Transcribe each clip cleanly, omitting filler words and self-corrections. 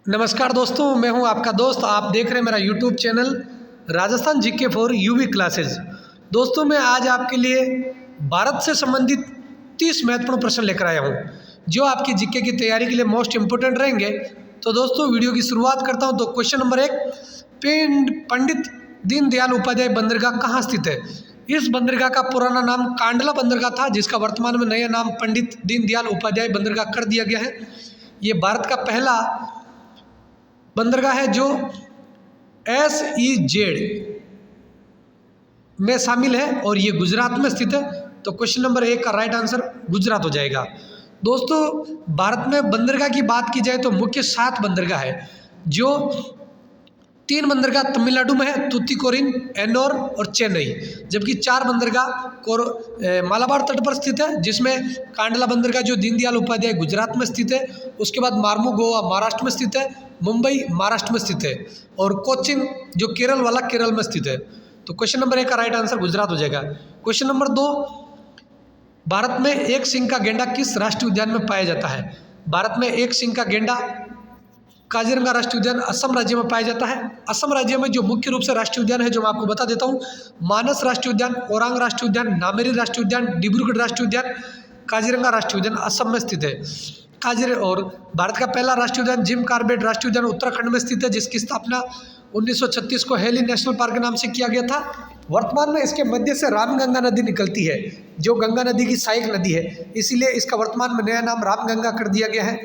नमस्कार दोस्तों, मैं हूं आपका दोस्त। आप देख रहे हैं मेरा YouTube channel Rajasthan GK for UV classes. दोस्तों, मैं आज आपके लिए भारत से संबंधित 30 महत्वपूर्ण प्रश्न लेकर आया हूं जो आपकी जीके की तैयारी के लिए मोस्ट इम्पोर्टेंट रहेंगे। तो दोस्तों, वीडियो की शुरुआत करता हूं। तो क्वेश्चन नंबर 1, पंडित दीनदयाल उपाध्याय बंदरगाह कहाँ स्थित है? इस बंदरगाह का पुराना नाम कांडला बंदरगाह था, जिसका वर्तमान में नया नाम पंडित दीनदयाल उपाध्याय बंदरगाह कर दिया गया है। ये भारत का पहला बंदरगाह है जो SEZ में शामिल है और ये गुजरात में स्थित है। तो क्वेश्चन नंबर 1 का राइट आंसर गुजरात हो जाएगा। दोस्तों, भारत में बंदरगाह की बात की जाए तो मुख्य 7 बंदरगाह है, जो 3 बंदरगाह तमिलनाडु में है, तूतीकोरिन, एन्नोर और चेन्नई, जबकि 4 बंदरगाह मालाबार तट पर स्थित है, जिसमें कांडला बंदरगाह जो दीनदयाल उपाध्याय गुजरात में स्थित है, उसके बाद मार्मू गोवा महाराष्ट्र में स्थित है, मुंबई महाराष्ट्र में स्थित है और कोचिन जो केरल वाला केरल में स्थित है। तो क्वेश्चन नंबर 1 का राइट आंसर गुजरात हो जाएगा। क्वेश्चन नंबर 2, भारत में एक सींग का गेंडा किस राष्ट्रीय उद्यान में पाया जाता है? भारत में एक सींग का गेंडा काजीरंगा राष्ट्रीय उद्यान असम राज्य में पाया जाता है। असम राज्य में जो मुख्य रूप से राष्ट्रीय उद्यान है, जो मैं आपको बता देता हूँ, मानस राष्ट्रीय उद्यान, ओरांग राष्ट्रीय उद्यान, नामेरी राष्ट्रीय उद्यान, डिब्रूगढ़ राष्ट्रीय उद्यान, काजीरंगा राष्ट्रीय उद्यान असम में स्थित है। और भारत का पहला राष्ट्रीय उद्यान जिम कार्बेट राष्ट्रीय उद्यान उत्तराखंड में स्थित है, जिसकी स्थापना 1936 को हेली नेशनल पार्क के नाम से किया गया था। वर्तमान में इसके मध्य से रामगंगा नदी निकलती है, जो गंगा नदी की सहायक नदी है, इसीलिए इसका वर्तमान में नया नाम रामगंगा कर दिया गया है।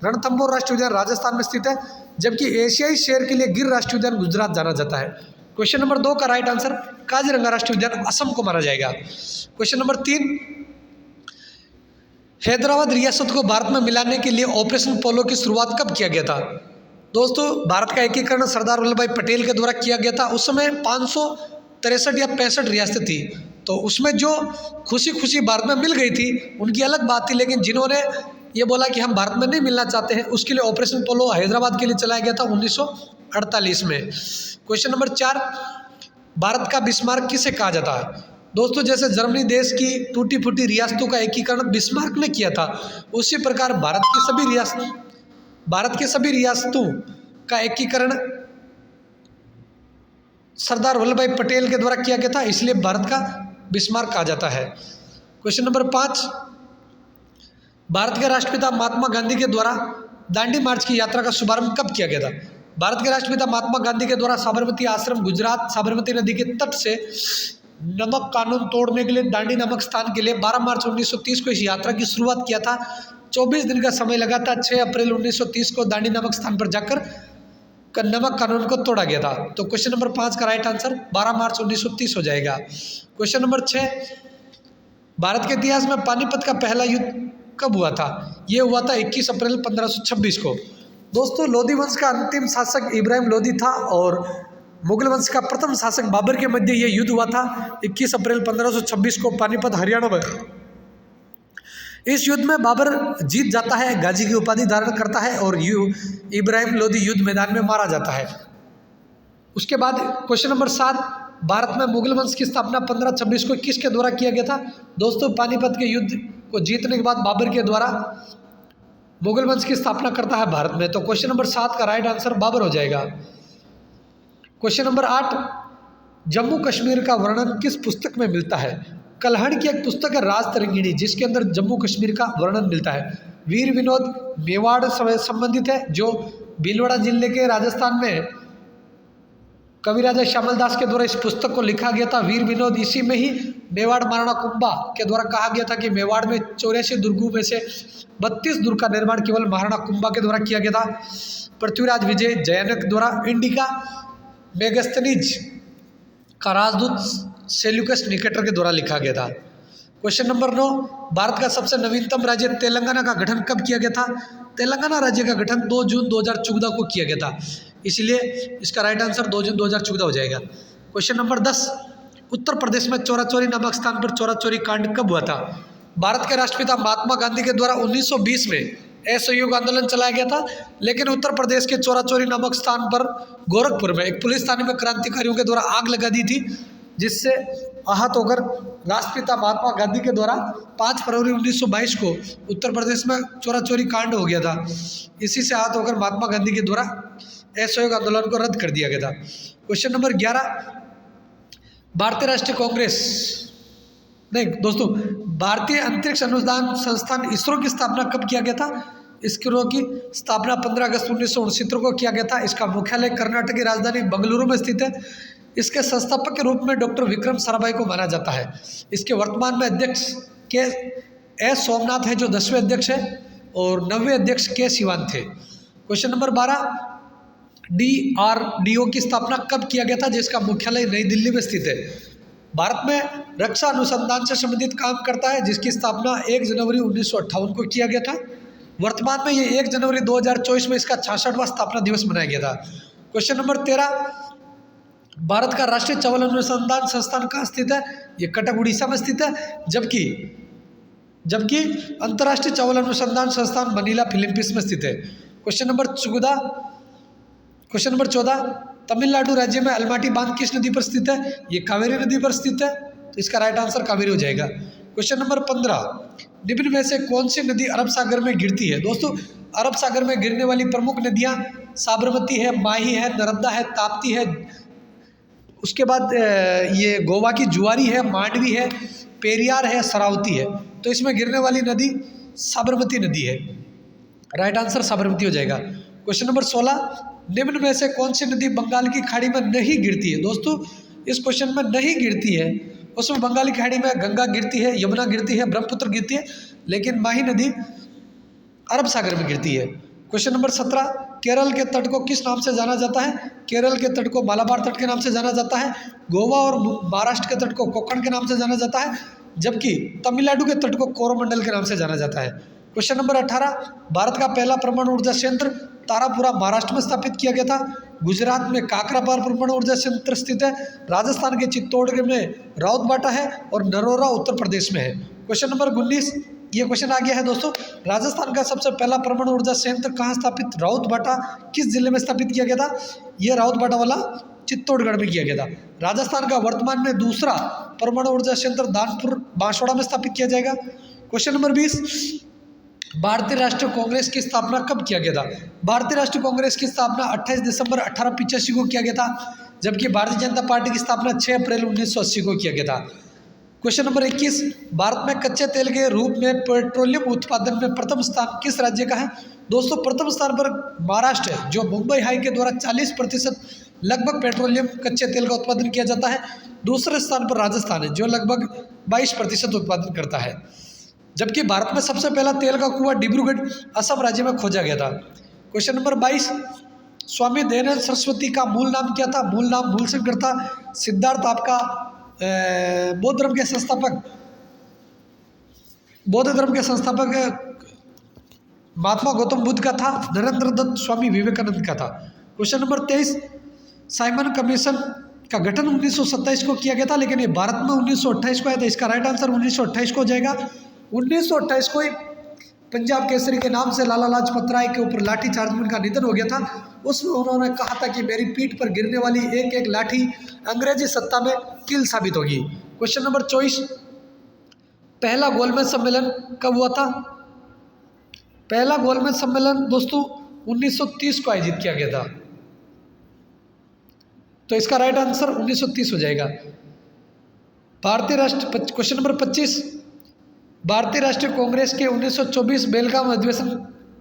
रणथंभौर राष्ट्रीय उद्यान राजस्थान में स्थित है, जबकि एशियाई शेर के लिए गिर राष्ट्रीय उद्यान गुजरात जाना जाता है। क्वेश्चन नंबर 2 का राइट आंसर काजीरंगा राष्ट्रीय उद्यान असम को माना जाएगा। क्वेश्चन नंबर 3, हैदराबाद रियासत को भारत में मिलाने के लिए ऑपरेशन पोलो की शुरुआत कब किया गया था? दोस्तों, भारत का एकीकरण सरदार वल्लभ भाई पटेल के द्वारा किया गया था। उस समय 563 या 65 रियासतें थी, तो उसमें जो खुशी खुशी भारत में मिल गई थी उनकी अलग बात थी, लेकिन जिन्होंने ये बोला कि हम भारत में नहीं मिलना चाहते हैं, उसके लिए ऑपरेशन पोलो हैदराबाद के लिए चलाया गया था 1948 में। क्वेश्चन नंबर 4, भारत का बिस्मार्क किसे कहा जाता है? दोस्तों, जैसे जर्मनी देश की टूटी फूटी रियासतों का एकीकरण बिस्मार्क ने किया था, उसी प्रकार भारत के सभी रियासतों का एकीकरण सरदार वल्लभ भाई पटेल के द्वारा किया गया था, इसलिए भारत का बिस्मार्क कहा जाता है। क्वेश्चन नंबर 5, भारत के राष्ट्रपिता महात्मा गांधी के द्वारा दांडी मार्च की यात्रा का शुभारंभ कब किया गया था? भारत के राष्ट्रपिता महात्मा गांधी के द्वारा साबरमती आश्रम गुजरात साबरमती नदी के तट से नमक कानून तोड़ने के लिए दांडी नामक स्थान के लिए 12 मार्च 1930 को इस यात्रा की शुरुआत किया था। 24 दिन का समय लगा था। 6 अप्रैल 1930 को दांडी नामक स्थान पर जाकर नमक कानून को तोड़ा गया था। तो क्वेश्चन नंबर 5 का राइट आंसर 12 मार्च 1930 हो जाएगा। क्वेश्चन नंबर 6, भारत के इतिहास में पानीपत का पहला युद्ध कब हुआ था? ये हुआ था 21 अप्रैल 1526 को। दोस्तों, लोधी वंश का अंतिम शासक इब्राहिम लोधी था और मुगल वंश का प्रथम शासक बाबर के मध्य यह युद्ध हुआ था 21 अप्रैल 1526 को पानीपत हरियाणा में। इस युद्ध में बाबर जीत जाता है, गाजी की उपाधि धारण करता है और इब्राहिम लोधी युद्ध मैदान में मारा जाता है। उसके बाद क्वेश्चन नंबर 7, भारत में मुगल वंश की स्थापना 1526 को किसके द्वारा किया गया था? दोस्तों, पानीपत के युद्ध को जीतने के बाद बाबर के द्वारा मुगल वंश की स्थापना करता है भारत में। तो क्वेश्चन नंबर 7 का राइट आंसर बाबर हो जाएगा। क्वेश्चन नंबर 8, जम्मू कश्मीर का वर्णन किस पुस्तक में मिलता है? कल्हड़ की एक पुस्तक है राज तरंगिणी, जिसके अंदर जम्मू कश्मीर का वर्णन मिलता है। वीर विनोद मेवाड़ से संबंधित है, जो भीलवाड़ा जिले के राजस्थान में कवि राजा श्यामल दास के द्वारा इस पुस्तक को लिखा गया था। वीर विनोद इसी में ही मेवाड़ महाराणा कुंभा के द्वारा कहा गया था कि मेवाड़ में 84 दुर्गों में से 32 दुर्ग का निर्माण केवल महाराणा कुंभा के द्वारा किया गया था। पृथ्वीराज विजय जयनक द्वारा इंडिका मेगस्थनीज का राजदूत सेल्यूकस निकेटर के द्वारा लिखा गया था। क्वेश्चन नंबर 9, भारत का सबसे नवीनतम राज्य तेलंगाना का गठन कब किया गया था? तेलंगाना राज्य का गठन 2 जून 2014 को किया गया था, इसलिए इसका राइट आंसर 2 जून 2014 हो जाएगा। क्वेश्चन नंबर 10, उत्तर प्रदेश में चोरा चोरी नामक स्थान पर चोरा चोरी कांड कब हुआ था? भारत के राष्ट्रपिता महात्मा गांधी के द्वारा 1920 में असहयोग आंदोलन चलाया गया था, लेकिन उत्तर प्रदेश के चोरा चोरी नामक स्थान पर गोरखपुर में एक पुलिस थाने में क्रांतिकारियों के द्वारा आग लगा दी थी जिससे आहत होकर राष्ट्रपिता महात्मा गांधी के द्वारा 5 फरवरी 1922 को उत्तर प्रदेश में चोरा चोरी कांड हो गया था। इसी से आहत होकर महात्मा गांधी के द्वारा असहयोग आंदोलन को रद्द कर दिया गया था। क्वेश्चन नंबर 11, भारतीय राष्ट्रीय कांग्रेस नहीं दोस्तों, भारतीय अंतरिक्ष अनुसंधान संस्थान इसरो की स्थापना कब किया गया था? इसरो की स्थापना 15 अगस्त 1969 को किया गया था। इसका मुख्यालय कर्नाटक की राजधानी बेंगलुरु में स्थित है। इसके संस्थापक के रूप में डॉक्टर विक्रम साराभाई को माना जाता है। इसके वर्तमान में अध्यक्ष के एस सोमनाथ है जो 10वें अध्यक्ष है, और 9वें अध्यक्ष के सिवान थे। क्वेश्चन नंबर 12, DRDO की स्थापना कब किया गया था? जिसका मुख्यालय नई दिल्ली में स्थित है। भारत में रक्षा अनुसंधान से संबंधित काम करता है, जिसकी स्थापना 1 जनवरी 1958 को किया गया था। वर्तमान में ये 1 जनवरी 2024 में इसका 66वां स्थापना दिवस मनाया गया था। क्वेश्चन नंबर 13, भारत का राष्ट्रीय चावल अनुसंधान संस्थान कहाँ स्थित है? ये कटक उड़ीसा में स्थित है, जबकि अंतर्राष्ट्रीय चावल अनुसंधान संस्थान मनीला फिलीपींस में स्थित है। क्वेश्चन नंबर 14, तमिलनाडु राज्य में अलमाटी बांध किस नदी पर स्थित है? ये कावेरी नदी पर स्थित है, तो इसका राइट आंसर कावेरी हो जाएगा। क्वेश्चन नंबर 15, निम्न में से कौन सी नदी अरब सागर में गिरती है? दोस्तों, अरब सागर में गिरने वाली प्रमुख नदियां साबरमती है, माही है, नर्मदा है, ताप्ती है, उसके बाद ये गोवा की जुआरी है, मांडवी है, पेरियार है, शरावती है। तो इसमें गिरने वाली नदी साबरमती नदी है, राइट आंसर साबरमती हो जाएगा। क्वेश्चन नंबर 16, निम्न में से कौन सी नदी बंगाल की खाड़ी में नहीं गिरती है? दोस्तों, इस क्वेश्चन में नहीं गिरती है, उसमें बंगाल की खाड़ी में गंगा गिरती है, यमुना गिरती है, ब्रह्मपुत्र गिरती है, लेकिन माही नदी अरब सागर में गिरती है। क्वेश्चन नंबर 17, केरल के तट को किस नाम से जाना जाता है? केरल के तट को मालाबार तट के नाम से जाना जाता है। गोवा और महाराष्ट्र के तट को कोक्कण के नाम से जाना जाता है, जबकि तमिलनाडु के तट को कोरोमंडल के नाम से जाना जाता है। क्वेश्चन नंबर 18, भारत का पहला परमाणु ऊर्जा संयंत्र तारापुरा महाराष्ट्र में स्थापित किया गया था। गुजरात में काकरापार परमाणु ऊर्जा संयंत्र स्थित है। राजस्थान के चित्तौड़गढ़ में राउतबाटा है, और नरोरा उत्तर प्रदेश में है। क्वेश्चन नंबर 19, ये क्वेश्चन आ गया है दोस्तों, राजस्थान का सबसे पहला परमाणु ऊर्जा संयंत्र कहाँ स्थापित? राउतबाटा किस जिले में स्थापित किया गया था? ये राउतबाटा वाला चित्तौड़गढ़ में किया गया था। राजस्थान का वर्तमान में दूसरा परमाणु ऊर्जा संयंत्र दानपुर बांसवाड़ा में स्थापित किया जाएगा। क्वेश्चन नंबर 20, भारतीय राष्ट्रीय कांग्रेस की स्थापना कब किया गया था? भारतीय राष्ट्रीय कांग्रेस की स्थापना 28 दिसंबर 1885 को किया गया था, जबकि भारतीय जनता पार्टी की स्थापना 6 अप्रैल 1980 को किया गया था। क्वेश्चन नंबर 21, भारत में कच्चे तेल के रूप में पेट्रोलियम उत्पादन में प्रथम स्थान किस राज्य का है? दोस्तों, प्रथम स्थान पर महाराष्ट्र है, जो मुंबई हाई के द्वारा 40% लगभग पेट्रोलियम कच्चे तेल का उत्पादन किया जाता है। दूसरे स्थान पर राजस्थान है, जो लगभग 22% उत्पादन करता है। जबकि भारत में सबसे पहला तेल का कुआं डिब्रूगढ़ असम राज्य में खोजा गया था। क्वेश्चन नंबर 22, स्वामी दयानंद सरस्वती का मूल नाम क्या था? मूल नाम मूलशंकर था। सिद्धार्थ आपका बौद्ध धर्म के संस्थापक महात्मा गौतम बुद्ध का था। नरेंद्र दत्त स्वामी विवेकानंद का था। क्वेश्चन नंबर 23, साइमन कमीशन का गठन 1927 को किया गया था, लेकिन ये भारत में 1928 को आया था। इसका राइट आंसर 1928 को हो जाएगा। 1928 को पंजाब केसरी के नाम से लाला लाजपत राय के ऊपर लाठी चार्ज में उनका निधन हो गया था। उसमें उन्होंने कहा था कि मेरी पीठ पर गिरने वाली एक एक लाठी अंग्रेजी सत्ता में कील साबित होगी। क्वेश्चन नंबर 24, पहला गोलमेज सम्मेलन कब हुआ था? पहला गोलमेज सम्मेलन दोस्तों 1930 को आयोजित किया गया था, तो इसका राइट आंसर 1930 हो जाएगा। क्वेश्चन नंबर 25, भारतीय राष्ट्रीय कांग्रेस के 1924 बेलगाम अधिवेशन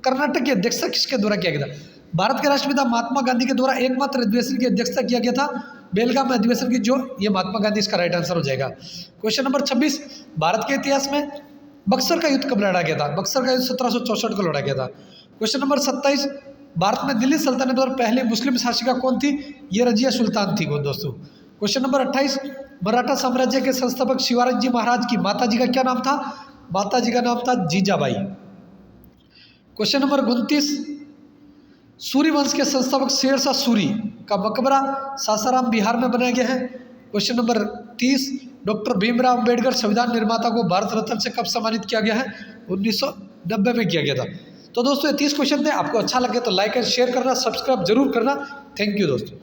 कर्नाटक की अध्यक्षता किसके द्वारा किया गया था? भारत के राष्ट्रपिता महात्मा गांधी के द्वारा एकमात्र अधिवेशन की अध्यक्षता किया गया था, बेलगाम अधिवेशन की, जो ये महात्मा गांधी, इसका राइट आंसर हो जाएगा। क्वेश्चन नंबर 26, भारत के इतिहास में बक्सर का युद्ध कब लड़ा गया था? बक्सर का युद्ध 1764 को लड़ा गया था। क्वेश्चन नंबर 27, भारत में दिल्ली सल्तनत पर पहले मुस्लिम शासिका कौन थी? ये रजिया सुल्तान थी दोस्तों। क्वेश्चन नंबर 28, मराठा साम्राज्य के संस्थापक शिवाजी महाराज की माता जी का क्या नाम था? माता जी का नाम था जीजाबाई। क्वेश्चन नंबर 29, सूर्य वंश के संस्थापक शेरशाह सूरी का मकबरा सासाराम बिहार में बनाया गया है। Question number 30, doctor Bhimrao Ambedkar संविधान निर्माता को भारत रत्न से कब सम्मानित किया गया है? 1990 में किया गया था। तो दोस्तों, ये 30 क्वेश्चन थे। आपको अच्छा लगे तो लाइक एंड शेयर करना, सब्सक्राइब जरूर करना। थैंक यू दोस्तों।